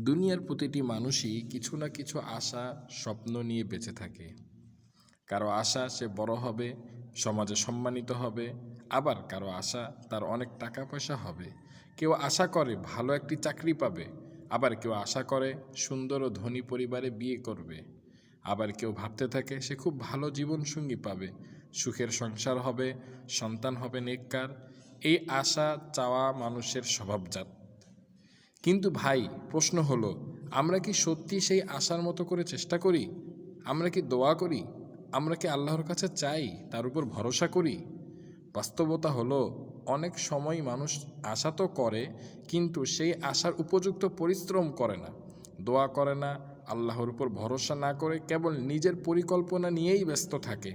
দুনিয়ার প্রতিটি মানুষই কিছু না কিছু আশা স্বপ্ন নিয়ে বেঁচে থাকে। কারো আশা সে বড় হবে, সমাজে সম্মানিত হবে, আবার কারো আশা তার অনেক টাকা পয়সা হবে। কেউ আশা করে ভালো একটি চাকরি পাবে, আবার কেউ আশা করে সুন্দর ও ধনী পরিবারে বিয়ে করবে, আবার কেউ ভাবতে থাকে সে খুব ভালো জীবনসঙ্গী পাবে, সুখের সংসার হবে, সন্তান হবে নেককার। এই আশা চাওয়া মানুষের স্বভাবজাত। কিন্তু ভাই, প্রশ্ন হলো, আমরা কি সত্যি সেই আশার মতো করে চেষ্টা করি? আমরা কি দোয়া করি? আমরা কি আল্লাহর কাছে চাই, তার উপর ভরসা করি? বাস্তবতা হলো, অনেক সময় মানুষ আশা তো করে, কিন্তু সেই আশার উপযুক্ত পরিশ্রম করে না, দোয়া করে না, আল্লাহর উপর ভরসা না করে কেবল নিজের পরিকল্পনা নিয়েই ব্যস্ত থাকে।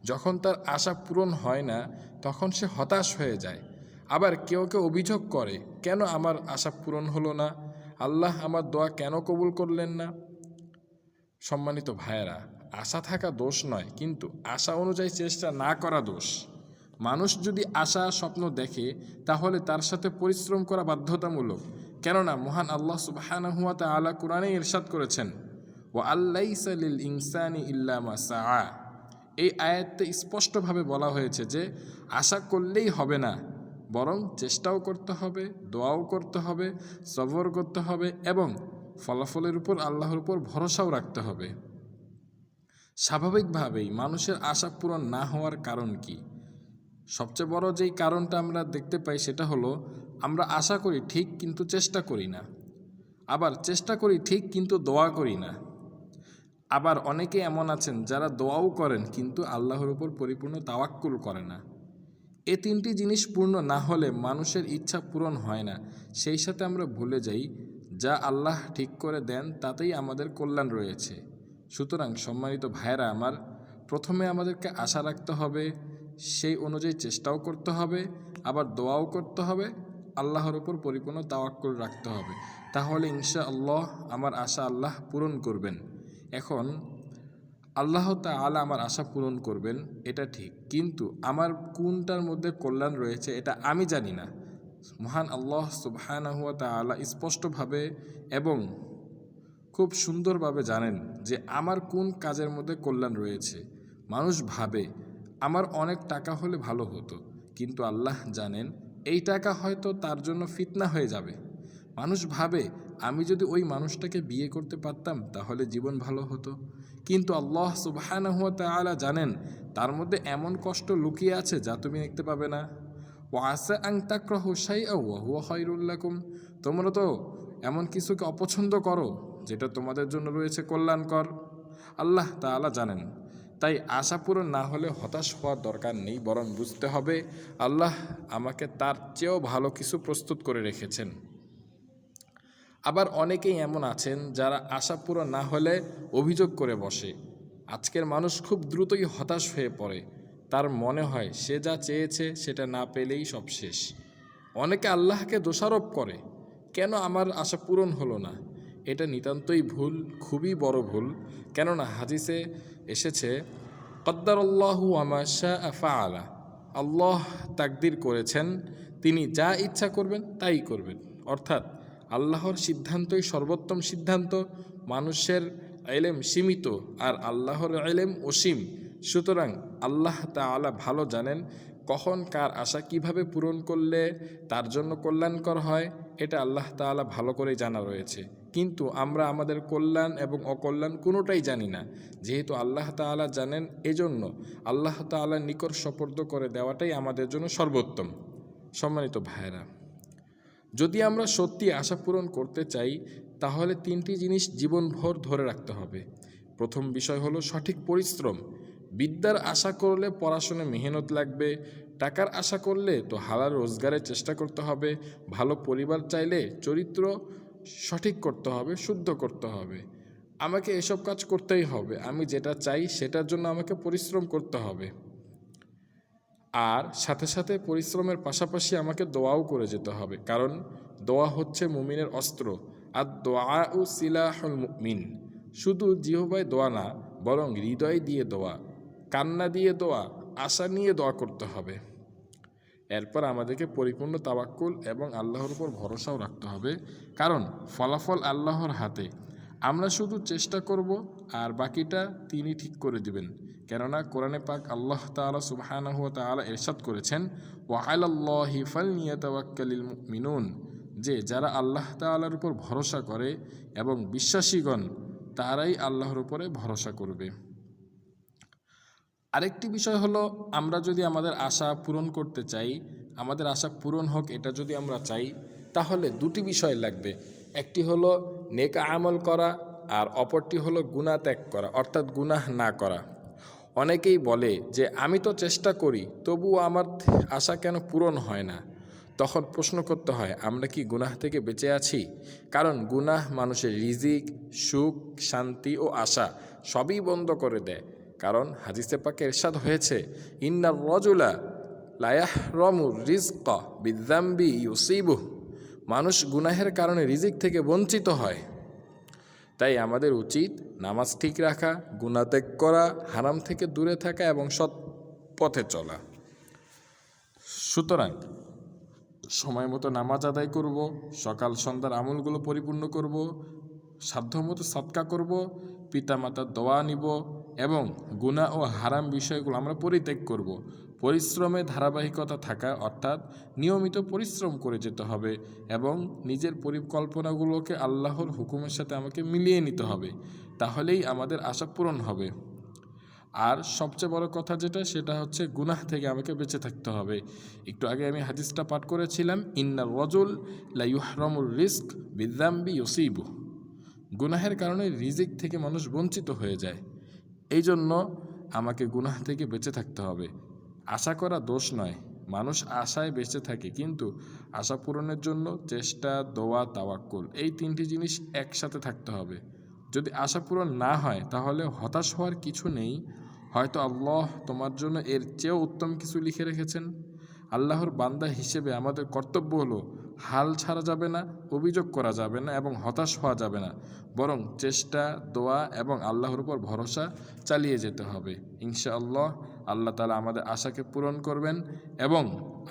যখন তার আশা পূরণ হয় না, তখন সে হতাশ হয়ে যায়। আবার কেউ কেউ অভিযোগ করে, কেন আমার আশা পূরণ হলো না? আল্লাহ আমার দোয়া কেন কবুল করলেন না? সম্মানিত ভাইয়েরা, আশা থাকা দোষ নয়, কিন্তু আশা অনুযায়ী চেষ্টা না করা দোষ। মানুষ যদি আশা স্বপ্ন দেখে, তাহলে তার সাথে পরিশ্রম করা বাধ্যতামূলক। কেননা মহান আল্লাহ সুবহানাহু ওয়া তাআলা কুরআনে ইরশাদ করেছেন, ওয়া আল্লাইসা লিল ইনসানি ইল্লা মা সাআ। এই আয়াতে স্পষ্টভাবে বলা হয়েছে যে আশা করলেই হবে না, বরং চেষ্টাও করতে হবে, দোয়াও করতে হবে, সবর করতে হবে এবং ফলাফলের উপর আল্লাহর উপর ভরসাও রাখতে হবে। স্বাভাবিকভাবেই মানুষের আশা পূরণ না হওয়ার কারণ কি? সবচেয়ে বড় যেই কারণটা আমরা দেখতে পাই সেটা হলো, আমরা আশা করি ঠিক, কিন্তু চেষ্টা করি না। আবার চেষ্টা করি ঠিক, কিন্তু দোয়া করি না। আবার অনেকে এমন আছেন যারা দোয়াও করেন, কিন্তু আল্লাহর উপর পরিপূর্ণ তাওয়াক্কুল করে না। এই তিনটি জিনিস পূর্ণ না হলে মানুষের ইচ্ছা পূরণ হয় না। সেই সাথে আমরা ভুলে যাই, যা আল্লাহ ঠিক করে দেন তাতেই আমাদের কল্যাণ রয়েছে। সুতরাং সম্মানিত ভাইয়েরা আমার, প্রথমে আমাদেরকে আশা রাখতে হবে, সেই অনুযায়ী চেষ্টাও করতে হবে, আবার দোয়াও করতে হবে, আল্লাহর উপর পরিপূর্ণ তাওয়াক্কুল রাখতে হবে। তাহলে ইনশাআল্লাহ আমার আশা আল্লাহ পূরণ করবেন। এখন আল্লাহ তাআলা আমার আশা পূরণ করবেন, এটা ঠিক, কিন্তু আমার কোনটার মধ্যে কল্যাণ রয়েছে এটা আমি জানি না। মহান আল্লাহ সুবহানাহু ওয়া তাআলা স্পষ্টভাবে এবং খুব সুন্দরভাবে জানেন যে আমার কোন কাজের মধ্যে কল্যাণ রয়েছে। মানুষ ভাবে আমার অনেক টাকা হলে ভালো হতো, কিন্তু আল্লাহ জানেন এই টাকা হয়তো তার জন্য ফিতনা হয়ে যাবে। মানুষ ভাবে আমি যদি ওই মানুষটাকে বিয়ে করতে পারতাম তাহলে জীবন ভালো হতো, কিন্তু আল্লাহ সুবহানাহু ওয়া তাআলা জানেন তার মধ্যে এমন কষ্ট লুকিয়ে আছে যা তুমি দেখতে পাবে না। ওয়া আসা আন তাকরাহু শাইআ ওয়া হুয়া খায়রুল লাকুম। তোমরা তো এমন কিছুকে অপছন্দ করো যেটা তোমাদের জন্য রয়েছে কল্যাণকর, আল্লাহ তাআলা জানেন। তাই আশা পূরণ না হলে হতাশ হওয়ার দরকার নেই, বরং বুঝতে হবে আল্লাহ আমাকে তার চেয়েও ভালো কিছু প্রস্তুত করে রেখেছেন। আবার অনেকেই এমন আছেন যারা আশা পূরণ না হলে অভিযোগ করে বসে। আজকের মানুষ খুব দ্রুতই হতাশ হয়ে পড়ে। তার মনে হয় সে যা চেয়েছে সেটা না পেলেই সব শেষ। অনেকে আল্লাহকে দোষারোপ করে, কেন আমার আশা পূরণ হলো না? এটা নিতান্তই ভুল, খুবই বড় ভুল। কেননা হাদিসে এসেছে, কদ্দারাল্লাহু ওয়া মা শাআ ফাআলা। আল্লাহ তাকদির করেছেন, তিনি যা ইচ্ছা করবেন তাই করবেন। অর্থাৎ আল্লাহর সিদ্ধান্তই সর্বোত্তম সিদ্ধান্ত। মানুষের ইলম সীমিত আর আল্লাহর ইলম অসীম। সুতরাং আল্লাহ তাআলা ভালো জানেন কখন কার আশা কিভাবে পূরণ করলে তার জন্য কল্যাণকর হয়, এটা আল্লাহ তাআলা ভালো করেই জানা রয়েছে। কিন্তু আমরা আমাদের কল্যাণ এবং অকল্যাণ কোনোটাই জানি না। যেহেতু আল্লাহ তাআলা জানেন, এজন্য আল্লাহ তাআলার নিকট সোপর্দ করে দেওয়াটাই আমাদের জন্য সর্বোত্তম। সম্মানিত ভাইয়েরা, যদি আমরা সত্যি আশা পূরণ করতে চাই, তাহলে তিনটি জিনিস জীবনভর ধরে রাখতে হবে। প্রথম বিষয় হলো সঠিক পরিশ্রম। বিদ্যার আশা করলে পড়াশোনায় মেহনত লাগবে, টাকার আশা করলে তো হালাল রোজগারের চেষ্টা করতে হবে, ভালো পরিবার চাইলে চরিত্র সঠিক করতে হবে, শুদ্ধ করতে হবে। আমাকে এসব কাজ করতেই হবে, আমি যেটা চাই সেটার জন্য আমাকে পরিশ্রম করতে হবে। আর সাথে সাথে পরিশ্রমের পাশাপাশি আমাকে দোয়াও করে যেতে হবে, কারণ দোয়া হচ্ছে মুমিনের অস্ত্র। আর দোয়াউ সিলাহুল মুমিন। শুধু জিহ্বায় দোয়া না, বরং হৃদয় দিয়ে দোয়া, কান্না দিয়ে দোয়া, আশা নিয়ে দোয়া করতে হবে। এরপর আমাদেরকে পরিপূর্ণ তাওয়াক্কুল এবং আল্লাহর উপর ভরসাও রাখতে হবে, কারণ ফলাফল আল্লাহর হাতে। আমরা শুধু চেষ্টা করব আর বাকিটা তিনি ঠিক করে দিবেন। কেননা কোরআনে পাক আল্লাহ তাআলা সুবহানাহু ওয়া তাআলা ইরশাদ করেছেন, ওয়া আলাল্লাহি ফালইয়াতাওয়াক্কালিল মুমিনুন, যে যারা আল্লাহ তাআলার উপর ভরসা করে এবং বিশ্বাসীগণ তারাই আল্লাহর উপরে ভরসা করবে। আরেকটি বিষয় হলো, আমরা যদি আমাদের আশা পূরণ করতে চাই, আমাদের আশা পূরণ হোক এটা যদি আমরা চাই, তাহলে দুটি বিষয় লাগবে। একটি হলো নেক আমল করা, আর অপরটি হলো গুনাহ ত্যাগ করা, অর্থাৎ গুনাহ না করা। অনেকেই বলে যে আমি তো চেষ্টা করি, তবুও আমার আশা কেন পূরণ হয় না? তখন প্রশ্ন করতে হয়, আমরা কি গুনাহ থেকে বেঁচে আছি? কারণ গুনাহ মানুষের রিজিক, সুখ, শান্তি ও আশা সবই বন্ধ করে দেয়। কারণ হাদিসে পাকে ইরশাদ হয়েছে, ইন্নার রাজুলা লা ইয়াহরামু রিজকা বিযামবি ইউসিবুহু, মানুষ গুনাহের কারণে রিজিক থেকে বঞ্চিত হয়। তাই আমাদের উচিত নামাজ ঠিক রাখা, গুনাহ ত্যাগ করা, হারাম থেকে দূরে থাকা এবং সৎ পথে চলা। সুতরাং সময় মতো নামাজ আদায় করব, সকাল সন্ধ্যার আমলগুলো পরিপূর্ণ করব, সাধ্যমতো সদকা করব, পিতামাতার দোয়া নিব এবং গুনাহ ও হারাম বিষয়গুলো আমরা পরিত্যাগ করব। পরিশ্রমে ধারাবাহিকতা থাকা, অর্থাৎ নিয়মিত পরিশ্রম করে যেতে হবে এবং নিজের পরিকল্পনাগুলোকে আল্লাহর হুকুমের সাথে আমাকে মিলিয়ে নিতে হবে, তাহলেই আমাদের আশা পূরণ হবে। আর সবচেয়ে বড় কথা যেটা, সেটা হচ্ছে গুনাহ থেকে আমাকে বেঁচে থাকতে হবে। একটু আগে আমি হাদিসটা পাঠ করেছিলাম, ইন্নার রাজুল লা ইউহরামুর রিজক বিযামবি ইউসিবুহু, গুনাহের কারণে রিজিক থেকে মানুষ বঞ্চিত হয়ে যায়। এই জন্য আমাকে গুনাহ থেকে বেঁচে থাকতে হবে। আশা করা দোষ নয়, মানুষ আশায় বেঁচে থাকে, কিন্তু আশা পূরণের জন্য চেষ্টা, দোয়া, তাওয়াক্কুল, এই তিনটি জিনিস একসাথে থাকতে হবে। যদি আশা পূরণ না হয় তাহলে হতাশ হওয়ার কিছু নেই, হয়তো আল্লাহ তোমার জন্য এর চেয়েও উত্তম কিছু লিখে রেখেছেন। আল্লাহর বান্দা হিসেবে আমাদের কর্তব্য হলো হাল ছাড়া যাবে না, অভিযোগ করা যাবে না এবং হতাশ হওয়া যাবে না, বরং চেষ্টা, দোয়া এবং আল্লাহর উপর ভরসা চালিয়ে যেতে হবে। ইনশাআল্লাহ আল্লাহ তাআলা আমাদের আশাকে পূরণ করবেন এবং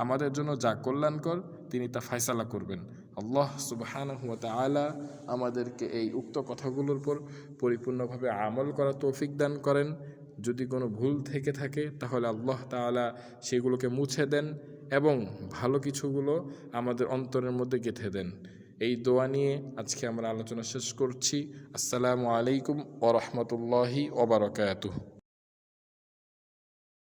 আমাদের জন্য যা কল্যাণকর তিনি তা ফয়সালা করবেন। আল্লাহ সুবহানাহু ওয়া তাআলা আমাদেরকে এই উক্ত কথাগুলোর উপর পরিপূর্ণভাবে আমল করা তৌফিক দান করেন। যদি কোনো ভুল থেকে থাকে তাহলে আল্লাহ তাআলা সেগুলোকে মুছে দেন এবং ভালো কিছুগুলো আমাদের অন্তরের মধ্যে গেঁথে দেন। এই দোয়া নিয়ে আজকে আমরা আলোচনা শেষ করছি। আসসালামু আলাইকুম ওয়া রাহমাতুল্লাহি ওয়া বারাকাতুহু।